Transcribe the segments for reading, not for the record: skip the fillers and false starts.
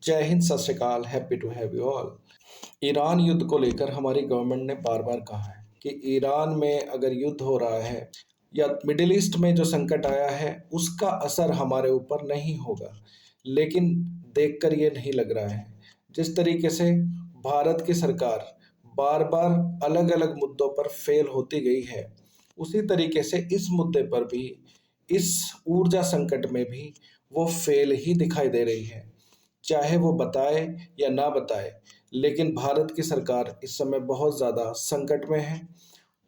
जय हिंद, सत श्री अकाल, happy to have you all. Iran युद्ध को लेकर हमारी गवर्नमेंट ने बार बार कहा है कि ईरान में अगर युद्ध हो रहा है या मिडिल ईस्ट में जो संकट आया है उसका असर हमारे ऊपर नहीं होगा। लेकिन देखकर ये नहीं लग रहा है। जिस तरीके से भारत की सरकार बार बार अलग अलग मुद्दों पर फेल होती गई है, उसी तरीके से इस मुद्दे पर भी, इस ऊर्जा संकट में भी वो फेल ही दिखाई दे रही है। चाहे वो बताए या ना बताए, लेकिन भारत की सरकार इस समय बहुत ज़्यादा संकट में है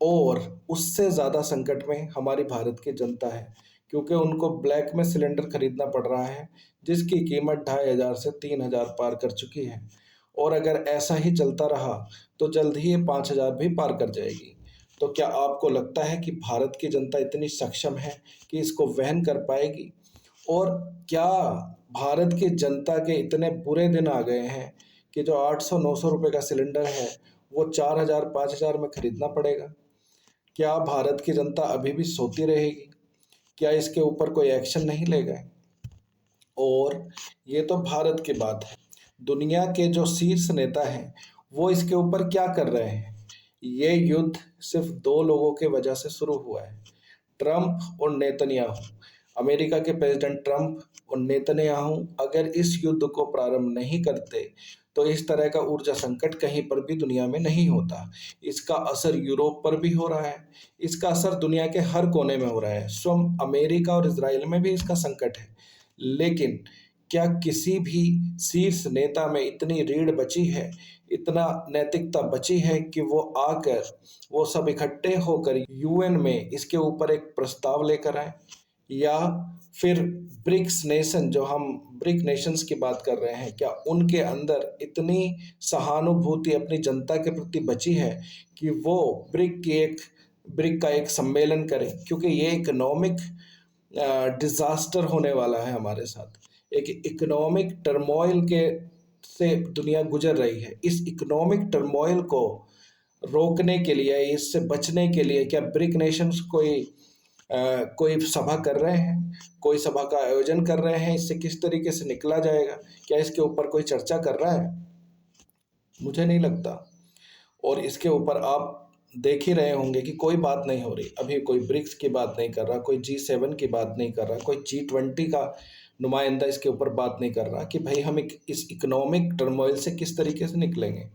और उससे ज़्यादा संकट में हमारी भारत की जनता है, क्योंकि उनको ब्लैक में सिलेंडर खरीदना पड़ रहा है जिसकी कीमत 2500 से 3000 पार कर चुकी है। और अगर ऐसा ही चलता रहा तो जल्द ही ये 5000 भी पार कर जाएगी। तो क्या आपको लगता है कि भारत की जनता इतनी सक्षम है कि इसको वहन कर पाएगी? और क्या भारत की जनता के इतने बुरे दिन आ गए हैं कि जो 800-900 रुपए का सिलेंडर है वो 4000-5000 में खरीदना पड़ेगा? क्या भारत की जनता अभी भी सोती रहेगी? क्या इसके ऊपर कोई एक्शन नहीं ले गए? और ये तो भारत की बात है, दुनिया के जो शीर्ष नेता हैं वो इसके ऊपर क्या कर रहे हैं? ये युद्ध सिर्फ दो लोगों के वजह से शुरू हुआ है, ट्रंप और नेतन्याहू। अमेरिका के प्रेसिडेंट ट्रंप और नेतन्याहू अगर इस युद्ध को प्रारंभ नहीं करते तो इस तरह का ऊर्जा संकट कहीं पर भी दुनिया में नहीं होता। इसका असर यूरोप पर भी हो रहा है, इसका असर दुनिया के हर कोने में हो रहा है। स्वयं अमेरिका और इजराइल में भी इसका संकट है। लेकिन क्या किसी भी शीर्ष नेता में इतनी रीढ़ बची है, इतना नैतिकता बची है कि वो आकर वो सब इकट्ठे होकर यूएन में इसके ऊपर एक प्रस्ताव लेकर आए? या फिर ब्रिक्स नेशन, जो हम ब्रिक नेशंस की बात कर रहे हैं, क्या उनके अंदर इतनी सहानुभूति अपनी जनता के प्रति बची है कि वो ब्रिक का एक सम्मेलन करें? क्योंकि ये इकोनॉमिक डिजास्टर होने वाला है हमारे साथ। एक इकोनॉमिक टर्मोइल के से दुनिया गुजर रही है। इस इकोनॉमिक टर्मोइल को रोकने के लिए, इससे बचने के लिए क्या ब्रिक नेशंस कोई सभा कर रहे हैं, कोई सभा का आयोजन कर रहे हैं? इससे किस तरीके से निकला जाएगा? क्या इसके ऊपर कोई चर्चा कर रहा है? मुझे नहीं लगता। और इसके ऊपर आप देख ही रहे होंगे कि कोई बात नहीं हो रही। अभी कोई ब्रिक्स की बात नहीं कर रहा, कोई G7 की बात नहीं कर रहा, कोई G20 का नुमाइंदा इसके ऊपर बात नहीं कर रहा कि भाई हम इस इकोनॉमिक टर्मोइल से किस तरीके से निकलेंगे।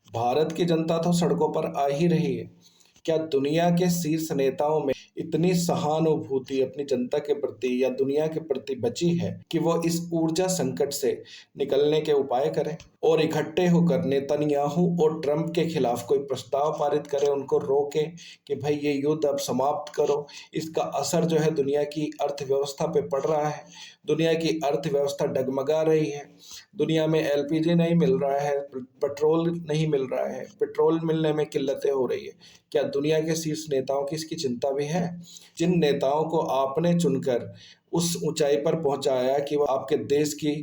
भारत की जनता तो सड़कों पर आ ही रही है। क्या दुनिया के शीर्ष नेताओं में इतनी सहानुभूति अपनी जनता के प्रति या दुनिया के प्रति बची है कि वो इस ऊर्जा संकट से निकलने के उपाय करें और इकट्ठे होकर नेतन्याहू और ट्रंप के खिलाफ कोई प्रस्ताव पारित करें, उनको रोके कि भाई ये युद्ध अब समाप्त करो? इसका असर जो है दुनिया की अर्थव्यवस्था पे पड़ रहा है। दुनिया की अर्थव्यवस्था डगमगा रही है। दुनिया में LPG नहीं मिल रहा है, पेट्रोल नहीं मिल रहा है, पेट्रोल मिलने में किल्लतें हो रही है। क्या दुनिया के शीर्ष नेताओं की इसकी चिंता भी है? जिन नेताओं को आपने चुनकर उस ऊंचाई पर पहुंचाया कि वो आपके देश की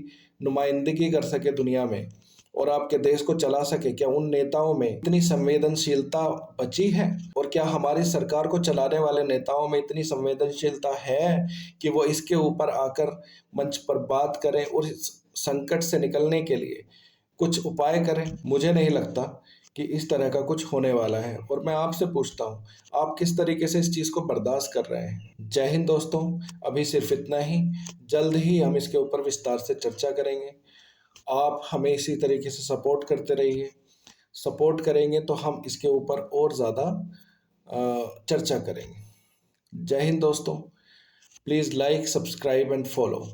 नुमाइंदगी कर सके दुनिया में और आपके देश को चला सके, क्या उन नेताओं में इतनी संवेदनशीलता बची है? और क्या हमारी सरकार को चलाने वाले नेताओं में इतनी संवेदनशीलता है कि वो इसके ऊपर आकर मंच पर बात करें और इस संकट से निकलने के लिए कुछ उपाय करें? मुझे नहीं लगता कि इस तरह का कुछ होने वाला है। और मैं आपसे पूछता हूँ, आप किस तरीके से इस चीज़ को बर्दाश्त कर रहे हैं? जय हिंद दोस्तों, अभी सिर्फ इतना ही। जल्द ही हम इसके ऊपर विस्तार से चर्चा करेंगे। आप हमें इसी तरीके से सपोर्ट करते रहिए। सपोर्ट करेंगे तो हम इसके ऊपर और ज़्यादा चर्चा करेंगे। जय हिंद दोस्तों, please like, subscribe and follow.